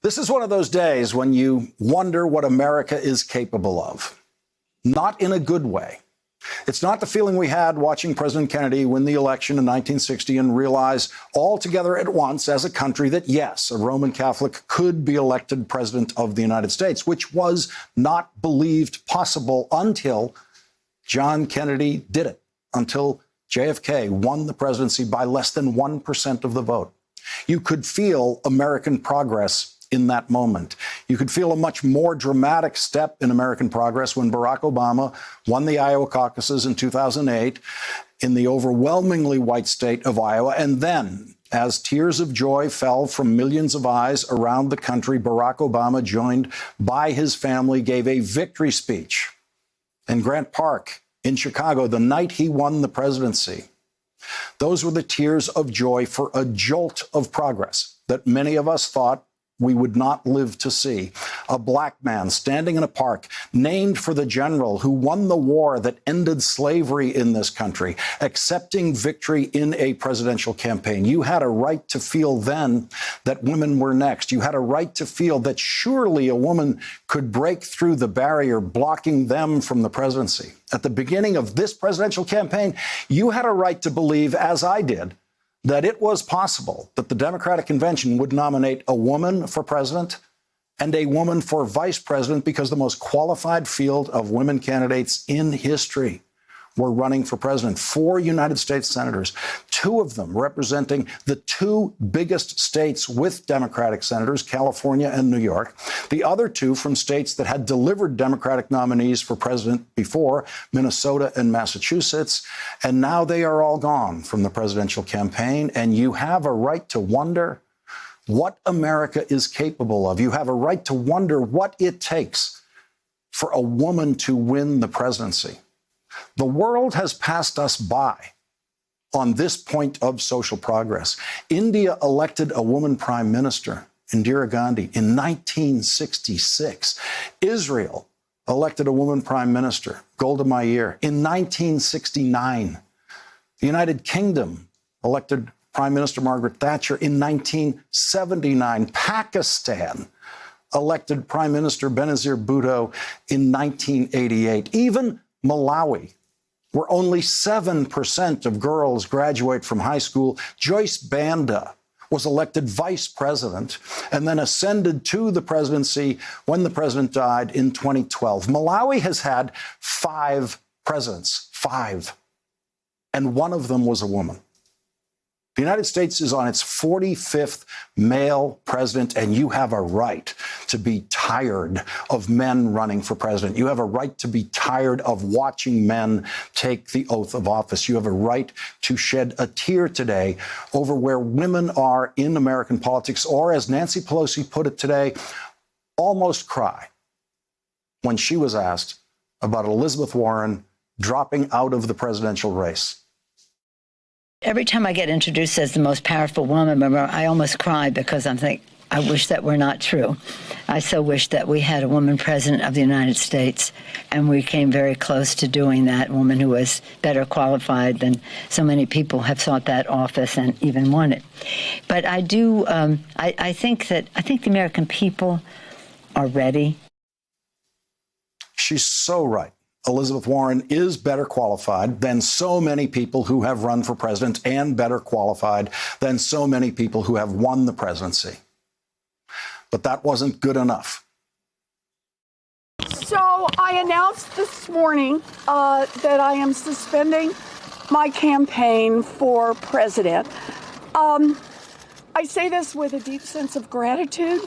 This is one of those days when you wonder what America is capable of. Not in a good way. It's not the feeling we had watching President Kennedy win the election in 1960 and realize all together at once as a country that, yes, a Roman Catholic could be elected president of the United States, which was not believed possible until John Kennedy did it, until JFK won the presidency by less than 1% of the vote. You could feel American progress in that moment. You could feel a much more dramatic step in American progress when Barack Obama won the Iowa caucuses in 2008 in the overwhelmingly white state of Iowa. And then, as tears of joy fell from millions of eyes around the country, Barack Obama, joined by his family, gave a victory speech in Grant Park in Chicago the night he won the presidency. Those were the tears of joy for a jolt of progress that many of us thought we would not live to see. A black man standing in a park named for the general who won the war that ended slavery in this country, accepting victory in a presidential campaign. You had a right to feel then that women were next. You had a right to feel that surely a woman could break through the barrier blocking them from the presidency. At the beginning of this presidential campaign, you had a right to believe, as I did, that it was possible that the Democratic Convention would nominate a woman for president and a woman for vice president because the most qualified field of women candidates in history were running for president. 4 United States senators, 2 of them representing the 2 biggest states with Democratic senators, California and New York. The other 2 from states that had delivered Democratic nominees for president before, Minnesota and Massachusetts. And now they are all gone from the presidential campaign. And you have a right to wonder what America is capable of. You have a right to wonder what it takes for a woman to win the presidency. The world has passed us by on this point of social progress. India elected a woman prime minister, Indira Gandhi, in 1966. Israel elected a woman prime minister, Golda Meir, in 1969. The United Kingdom elected Prime Minister Margaret Thatcher in 1979. Pakistan elected Prime Minister Benazir Bhutto in 1988. Even Malawi, where only 7% of girls graduate from high school, Joyce Banda was elected vice president and then ascended to the presidency when the president died in 2012. Malawi has had 5 presidents, 5, and one of them was a woman. The United States is on its 45th male president, and you have a right to be tired of men running for president. You have a right to be tired of watching men take the oath of office. You have a right to shed a tear today over where women are in American politics, or as Nancy Pelosi put it today, almost cry when she was asked about Elizabeth Warren dropping out of the presidential race. Every time I get introduced as the most powerful woman, I almost cry because I think, I wish that were not true. I so wish that we had a woman president of the United States, and we came very close to doing that, a woman who was better qualified than so many people have sought that office and even won it. But I do, I think the American people are ready. She's so right. Elizabeth Warren is better qualified than so many people who have run for president, and better qualified than so many people who have won the presidency. But that wasn't good enough. So I announced this morning that I am suspending my campaign for president. I say this with a deep sense of gratitude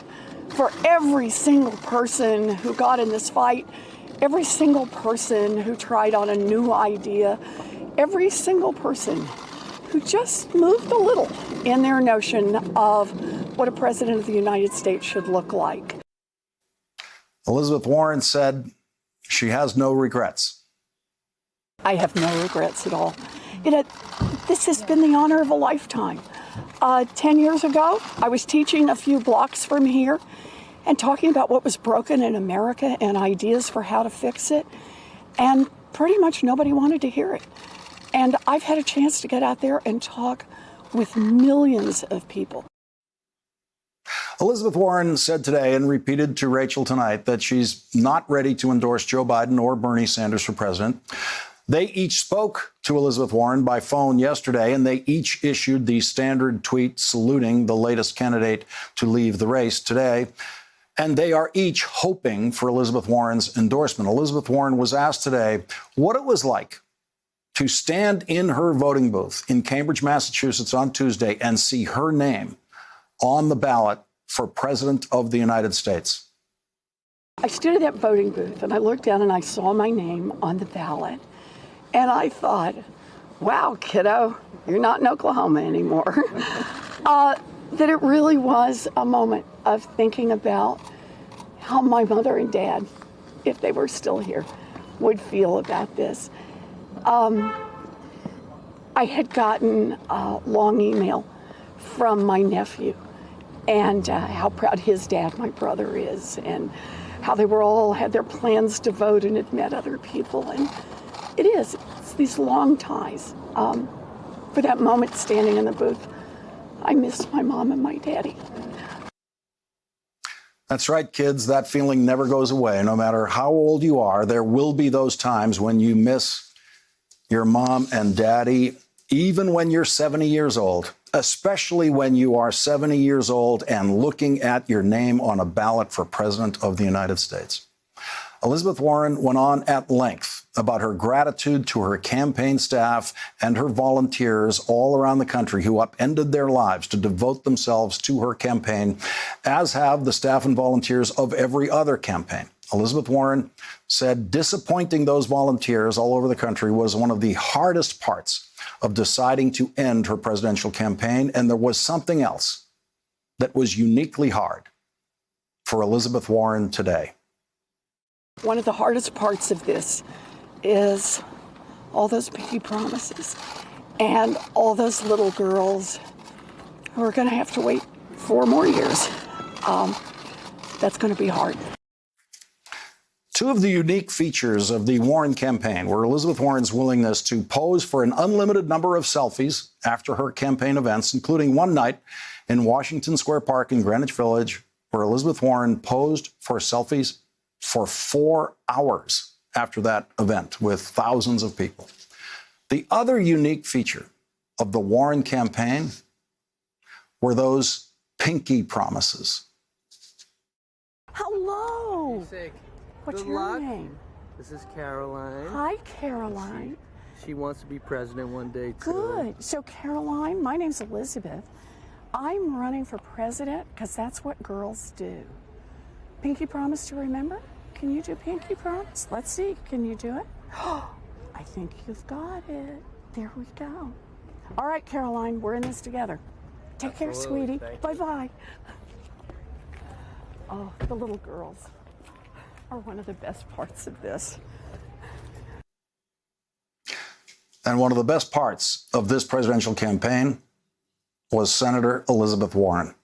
for every single person who got in this fight, every single person who tried on a new idea, every single person who just moved a little in their notion of what a president of the United States should look like. Elizabeth Warren said she has no regrets. I have no regrets at all. You know, this has been the honor of a lifetime. 10 years ago, I was teaching a few blocks from here and talking about what was broken in America and ideas for how to fix it. And pretty much nobody wanted to hear it. And I've had a chance to get out there and talk with millions of people. Elizabeth Warren said today and repeated to Rachel tonight that she's not ready to endorse Joe Biden or Bernie Sanders for president. They each spoke to Elizabeth Warren by phone yesterday, and they each issued the standard tweet saluting the latest candidate to leave the race today. And they are each hoping for Elizabeth Warren's endorsement. Elizabeth Warren was asked today what it was like to stand in her voting booth in Cambridge, Massachusetts on Tuesday and see her name on the ballot for President of the United States. I stood at that voting booth and I looked down and I saw my name on the ballot. And I thought, wow, kiddo, you're not in Oklahoma anymore. That it really was a moment of thinking about how my mother and dad, if they were still here, would feel about this. I had gotten a long email from my nephew and how proud his dad, my brother, is, and how they were all had their plans to vote and had met other people. And it's these long ties. For that moment standing in the booth, I missed my mom and my daddy. That's right, kids. That feeling never goes away. No matter how old you are, there will be those times when you miss your mom and daddy, even when you're 70 years old, especially when you are 70 years old and looking at your name on a ballot for President of the United States. Elizabeth Warren went on at length about her gratitude to her campaign staff and her volunteers all around the country who upended their lives to devote themselves to her campaign, as have the staff and volunteers of every other campaign. Elizabeth Warren said disappointing those volunteers all over the country was one of the hardest parts of deciding to end her presidential campaign. And there was something else that was uniquely hard for Elizabeth Warren today. One of the hardest parts of this is all those pinky promises and all those little girls who are going to have to wait 4 more years. That's going to be hard. Two of the unique features of the Warren campaign were Elizabeth Warren's willingness to pose for an unlimited number of selfies after her campaign events, including one night in Washington Square Park in Greenwich Village, where Elizabeth Warren posed for selfies for 4 hours after that event with thousands of people. The other unique feature of the Warren campaign were those pinky promises. Hello. What's Good your luck. name? This is Caroline. Hi, Caroline. She wants to be president one day, too. Good. So, Caroline, my name's Elizabeth. I'm running for president because that's what girls do. Pinky promise to remember? Can you do pinky promise? Let's see. Can you do it? I think you've got it. There we go. All right, Caroline, we're in this together. Take care, sweetie. Bye-bye. Oh, the little girls are one of the best parts of this. And one of the best parts of this presidential campaign was Senator Elizabeth Warren.